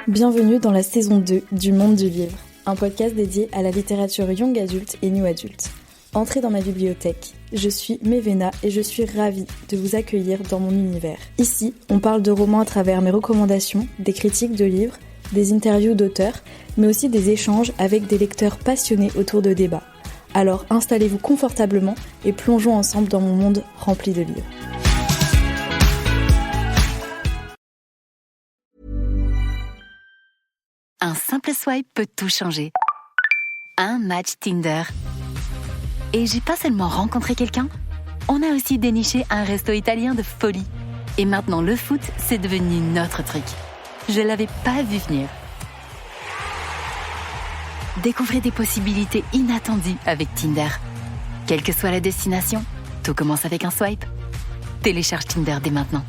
Bienvenue dans la saison 2 du Monde du Livre, un podcast dédié à la littérature young adulte et new adulte. Entrez dans ma bibliothèque, je suis Mévéna et je suis ravie de vous accueillir dans mon univers. Ici, on parle de romans à travers mes recommandations, des critiques de livres, des interviews d'auteurs, mais aussi des échanges avec des lecteurs passionnés autour de débats. Alors installez-vous confortablement et plongeons ensemble dans mon monde rempli de livres. Un simple swipe peut tout changer. Un match Tinder. Et j'ai pas seulement rencontré quelqu'un, on a aussi déniché un resto italien de folie. Et maintenant le foot, c'est devenu notre truc. Je l'avais pas vu venir. Découvrez des possibilités inattendues avec Tinder. Quelle que soit la destination, tout commence avec un swipe. Télécharge Tinder dès maintenant.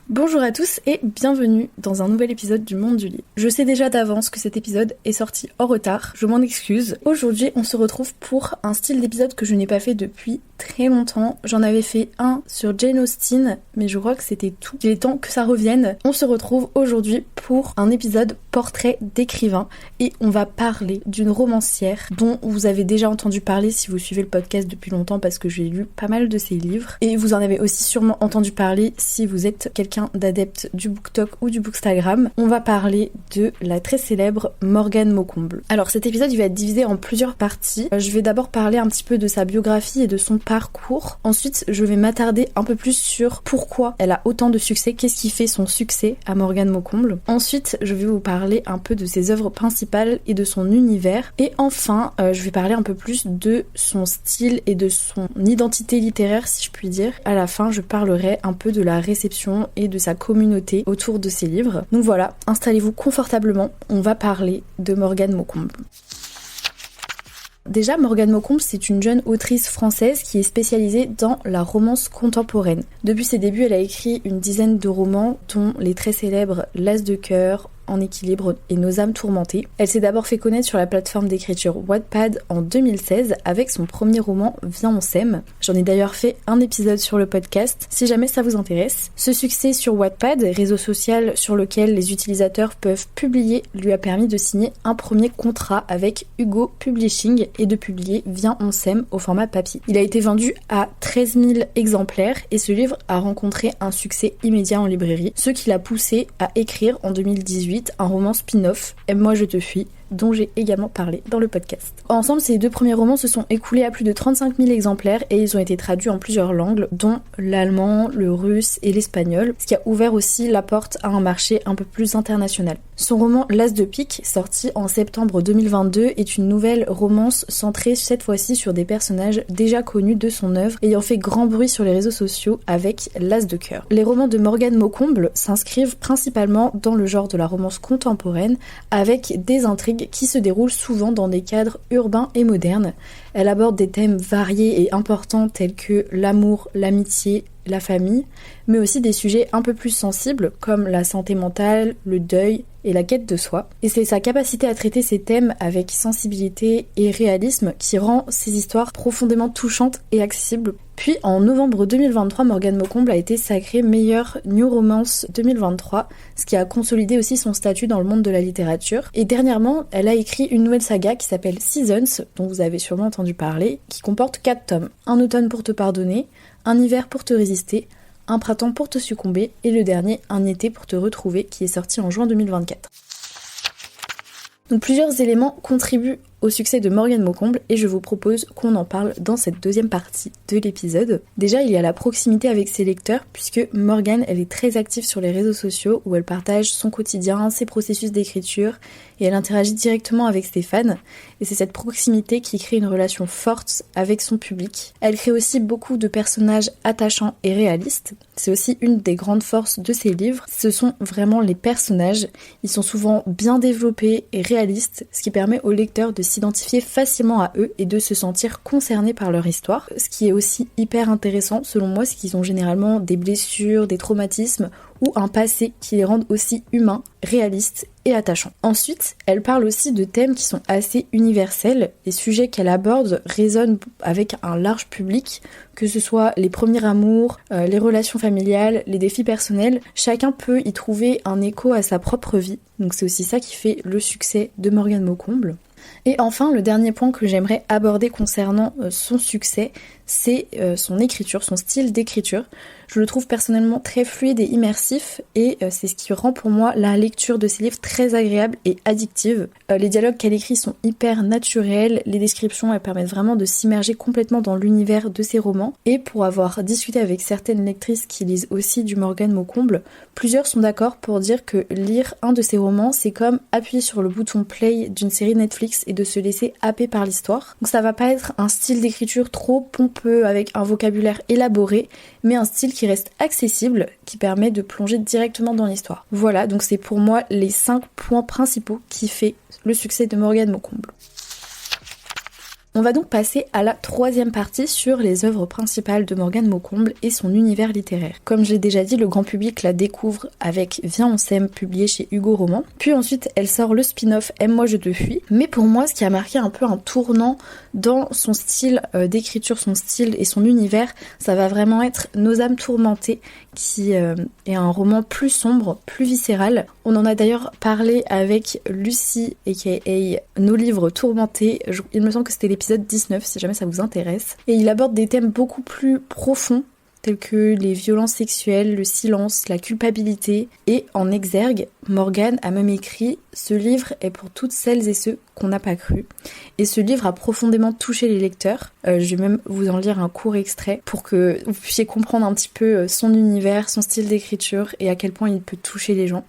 Bonjour à tous et bienvenue dans un nouvel épisode du Monde du Livre. Je sais déjà d'avance que cet épisode est sorti en retard, je m'en excuse. Aujourd'hui, on se retrouve pour un style d'épisode que je n'ai pas fait depuis très longtemps. J'en avais fait un sur Jane Austen, mais je crois que c'était tout. Il est temps que ça revienne. On se retrouve aujourd'hui pour un épisode portrait d'écrivain et on va parler d'une romancière dont vous avez déjà entendu parler si vous suivez le podcast depuis longtemps parce que j'ai lu pas mal de ses livres et vous en avez aussi sûrement entendu parler si vous êtes quelqu'un d'adepte du BookTok ou du Bookstagram. On va parler de la très célèbre Morgane Maucomble. Alors cet épisode il va être divisé en plusieurs parties. Je vais d'abord parler un petit peu de sa biographie et de son parcours. Ensuite je vais m'attarder un peu plus sur pourquoi elle a autant de succès, qu'est-ce qui fait son succès à Morgane Maucomble. Ensuite je vais vous parler un peu de ses œuvres principales et de son univers. Et enfin je vais parler un peu plus de son style et de son identité littéraire si je puis dire. À la fin je parlerai un peu de la réception et de sa communauté autour de ses livres. Donc voilà, installez-vous confortablement, on va parler de Morgane Maucomble. Déjà, Morgane Maucomble, c'est une jeune autrice française qui est spécialisée dans la romance contemporaine. Depuis ses débuts, elle a écrit une dizaine de romans, dont les très célèbres L'As de cœur, En équilibre et Nos âmes tourmentées. Elle s'est d'abord fait connaître sur la plateforme d'écriture Wattpad en 2016 avec son premier roman Viens on s'aime. J'en ai d'ailleurs fait un épisode sur le podcast si jamais ça vous intéresse. Ce succès sur Wattpad, réseau social sur lequel les utilisateurs peuvent publier, lui a permis de signer un premier contrat avec Hugo Publishing et de publier Viens on s'aime au format papier. Il a été vendu à 13 000 exemplaires et ce livre a rencontré un succès immédiat en librairie, ce qui l'a poussé à écrire en 2018 un roman spin-off, Aime-moi je te fuis, dont j'ai également parlé dans le podcast. Ensemble, ces deux premiers romans se sont écoulés à plus de 35 000 exemplaires et ils ont été traduits en plusieurs langues, dont l'allemand, le russe et l'espagnol, ce qui a ouvert aussi la porte à un marché un peu plus international. Son roman L'As de pique, sorti en septembre 2022, est une nouvelle romance centrée cette fois-ci sur des personnages déjà connus de son œuvre, ayant fait grand bruit sur les réseaux sociaux avec L'As de cœur. Les romans de Morgane Maucomble s'inscrivent principalement dans le genre de la romance contemporaine, avec des intrigues qui se déroule souvent dans des cadres urbains et modernes. Elle aborde des thèmes variés et importants tels que l'amour, l'amitié, la famille, mais aussi des sujets un peu plus sensibles comme la santé mentale, le deuil et la quête de soi. Et c'est sa capacité à traiter ces thèmes avec sensibilité et réalisme qui rend ces histoires profondément touchantes et accessibles. Puis en novembre 2023, Morgane Maucomble a été sacrée meilleure New Romance 2023, ce qui a consolidé aussi son statut dans le monde de la littérature. Et dernièrement, elle a écrit une nouvelle saga qui s'appelle Seasons, dont vous avez sûrement entendu parler, qui comporte 4 tomes. Un automne pour te pardonner, un hiver pour te résister, un printemps pour te succomber et le dernier, un été pour te retrouver, qui est sorti en juin 2024. Donc plusieurs éléments contribuent au succès de Morgane Maucomble et je vous propose qu'on en parle dans cette deuxième partie de l'épisode. Déjà, il y a la proximité avec ses lecteurs puisque Morgane, elle est très active sur les réseaux sociaux où elle partage son quotidien, ses processus d'écriture et elle interagit directement avec ses fans et c'est cette proximité qui crée une relation forte avec son public. Elle crée aussi beaucoup de personnages attachants et réalistes. C'est aussi une des grandes forces de ses livres. Ce sont vraiment les personnages. Ils sont souvent bien développés et réalistes, ce qui permet aux lecteurs de s'identifier facilement à eux et de se sentir concernés par leur histoire. Ce qui est aussi hyper intéressant selon moi, c'est qu'ils ont généralement des blessures, des traumatismes ou un passé qui les rendent aussi humains, réalistes et attachants. Ensuite, elle parle aussi de thèmes qui sont assez universels. Les sujets qu'elle aborde résonnent avec un large public, que ce soit les premiers amours, les relations familiales, les défis personnels. Chacun peut y trouver un écho à sa propre vie. Donc c'est aussi ça qui fait le succès de Morgane Maucomble. Et enfin, le dernier point que j'aimerais aborder concernant son succès, c'est son écriture, son style d'écriture. Je le trouve personnellement très fluide et immersif et c'est ce qui rend pour moi la lecture de ses livres très agréable et addictive. Les dialogues qu'elle écrit sont hyper naturels, les descriptions elles permettent vraiment de s'immerger complètement dans l'univers de ses romans. Et pour avoir discuté avec certaines lectrices qui lisent aussi du Morgane Maucomble, plusieurs sont d'accord pour dire que lire un de ses romans, c'est comme appuyer sur le bouton play d'une série Netflix et de se laisser happer par l'histoire. Donc ça va pas être un style d'écriture trop pompeux avec un vocabulaire élaboré, mais un style qui reste accessible, qui permet de plonger directement dans l'histoire. Voilà, donc c'est pour moi les 5 points principaux qui fait le succès de Morgane Maucomble. On va donc passer à la troisième partie sur les œuvres principales de Morgane Maucomble et son univers littéraire. Comme j'ai déjà dit, le grand public la découvre avec Viens on s'aime, publié chez Hugo Roman. Puis ensuite, elle sort le spin-off Aime-moi je te fuis. Mais pour moi, ce qui a marqué un peu un tournant dans son style d'écriture, son style et son univers, ça va vraiment être Nos âmes tourmentées, qui est un roman plus sombre, plus viscéral. On en a d'ailleurs parlé avec Lucie, aka Nos livres tourmentés. Il me semble que c'était l'épisode 19, si jamais ça vous intéresse. Et il aborde des thèmes beaucoup plus profonds, tels que les violences sexuelles, le silence, la culpabilité. Et en exergue, Morgane a même écrit « Ce livre est pour toutes celles et ceux qu'on n'a pas cru ». Et ce livre a profondément touché les lecteurs. Je vais même vous en lire un court extrait pour que vous puissiez comprendre un petit peu son univers, son style d'écriture et à quel point il peut toucher les gens.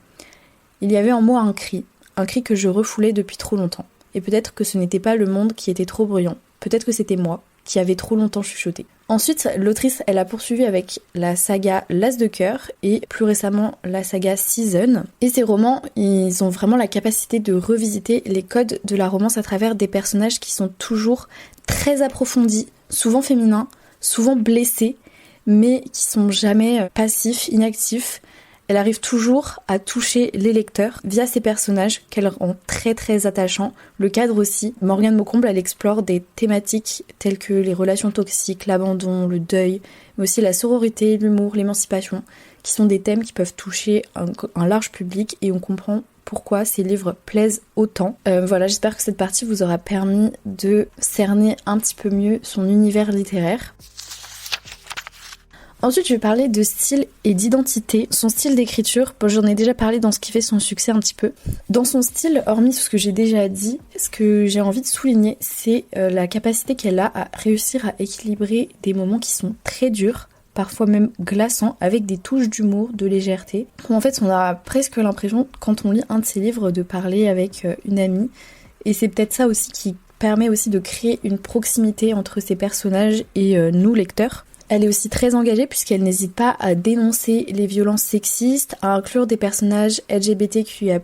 Il y avait en moi un cri que je refoulais depuis trop longtemps. Et peut-être que ce n'était pas le monde qui était trop bruyant. Peut-être que c'était moi qui avait trop longtemps chuchoté. Ensuite, l'autrice, elle a poursuivi avec la saga L'As de cœur et plus récemment la saga Season. Et ces romans, ils ont vraiment la capacité de revisiter les codes de la romance à travers des personnages qui sont toujours très approfondis, souvent féminins, souvent blessés, mais qui sont jamais passifs, inactifs. Elle arrive toujours à toucher les lecteurs via ces personnages qu'elle rend très très attachants. Le cadre aussi, Morgane Maucomble, elle explore des thématiques telles que les relations toxiques, l'abandon, le deuil, mais aussi la sororité, l'humour, l'émancipation, qui sont des thèmes qui peuvent toucher un large public et on comprend pourquoi ces livres plaisent autant. Voilà, j'espère que cette partie vous aura permis de cerner un petit peu mieux son univers littéraire. Ensuite, je vais parler de style et d'identité. Son style d'écriture, j'en ai déjà parlé dans ce qui fait son succès un petit peu. Dans son style, hormis ce que j'ai déjà dit, ce que j'ai envie de souligner, c'est la capacité qu'elle a à réussir à équilibrer des moments qui sont très durs, parfois même glaçants, avec des touches d'humour, de légèreté. En fait, on a presque l'impression, quand on lit un de ses livres, de parler avec une amie. Et c'est peut-être ça aussi qui permet aussi de créer une proximité entre ces personnages et nous, lecteurs. Elle est aussi très engagée puisqu'elle n'hésite pas à dénoncer les violences sexistes, à inclure des personnages LGBTQIA+,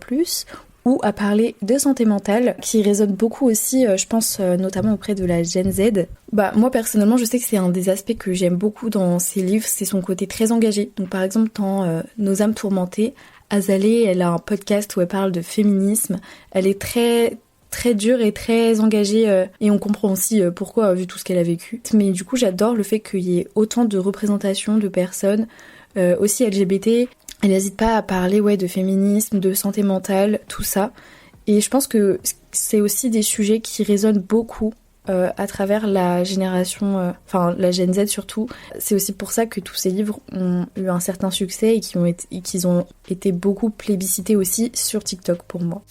ou à parler de santé mentale, qui résonne beaucoup aussi, je pense notamment auprès de la Gen Z. Moi personnellement, je sais que c'est un des aspects que j'aime beaucoup dans ses livres, c'est son côté très engagé. Donc par exemple dans Nos âmes tourmentées, Azalée, elle a un podcast où elle parle de féminisme. Elle est très dure et très engagée et on comprend aussi pourquoi vu tout ce qu'elle a vécu. Mais du coup j'adore le fait qu'il y ait autant de représentations de personnes aussi LGBT. Elle n'hésite pas à parler de féminisme, de santé mentale, tout ça. Et je pense que c'est aussi des sujets qui résonnent beaucoup à travers la génération, la Gen Z surtout. C'est aussi pour ça que tous ces livres ont eu un certain succès et qu'ils ont été beaucoup plébiscités aussi sur TikTok pour moi.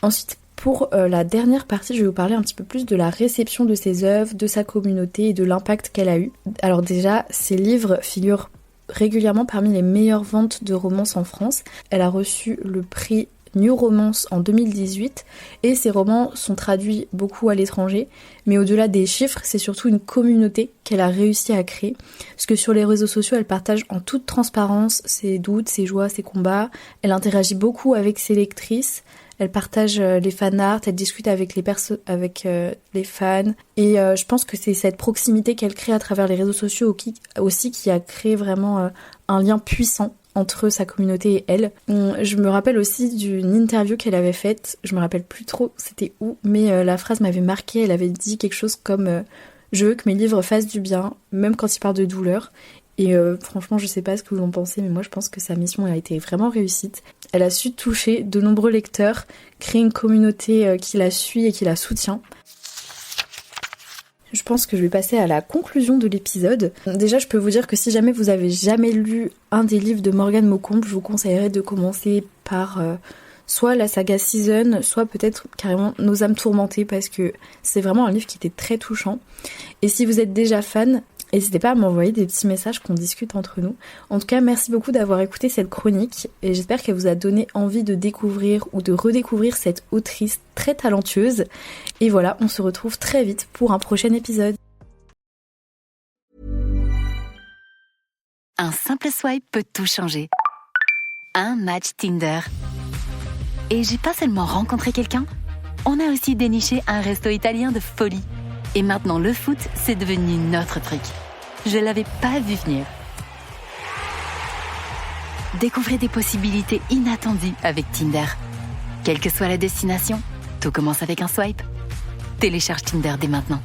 Ensuite, pour la dernière partie, je vais vous parler un petit peu plus de la réception de ses œuvres, de sa communauté et de l'impact qu'elle a eu. Alors déjà, ses livres figurent régulièrement parmi les meilleures ventes de romances en France. Elle a reçu le prix New Romance en 2018 et ses romans sont traduits beaucoup à l'étranger. Mais au-delà des chiffres, c'est surtout une communauté qu'elle a réussi à créer. Parce que sur les réseaux sociaux, elle partage en toute transparence ses doutes, ses joies, ses combats. Elle interagit beaucoup avec ses lectrices. Elle partage les fanarts, elle discute avec les fans. Et je pense que c'est cette proximité qu'elle crée à travers les réseaux sociaux aussi qui a créé vraiment un lien puissant entre sa communauté et elle. Je me rappelle aussi d'une interview qu'elle avait faite, je me rappelle plus trop c'était où, mais la phrase m'avait marquée. Elle avait dit quelque chose comme je veux que mes livres fassent du bien, même quand ils parlent de douleur. Et franchement, je sais pas ce que vous en pensez, mais moi je pense que sa mission a été vraiment réussite. Elle a su toucher de nombreux lecteurs, créer une communauté qui la suit et qui la soutient. Je pense que je vais passer à la conclusion de l'épisode. Déjà, je peux vous dire que si jamais vous avez jamais lu un des livres de Morgane Maucombe, je vous conseillerais de commencer par soit la saga Season, soit peut-être carrément Nos âmes tourmentées, parce que c'est vraiment un livre qui était très touchant. Et si vous êtes déjà fan, n'hésitez pas à m'envoyer des petits messages qu'on discute entre nous. En tout cas, merci beaucoup d'avoir écouté cette chronique et j'espère qu'elle vous a donné envie de découvrir ou de redécouvrir cette autrice très talentueuse. Et voilà, on se retrouve très vite pour un prochain épisode. Un simple swipe peut tout changer. Un match Tinder. Et j'ai pas seulement rencontré quelqu'un, on a aussi déniché un resto italien de folie. Et maintenant, le foot, c'est devenu notre truc. Je l'avais pas vu venir. Découvrez des possibilités inattendues avec Tinder. Quelle que soit la destination, tout commence avec un swipe. Télécharge Tinder dès maintenant.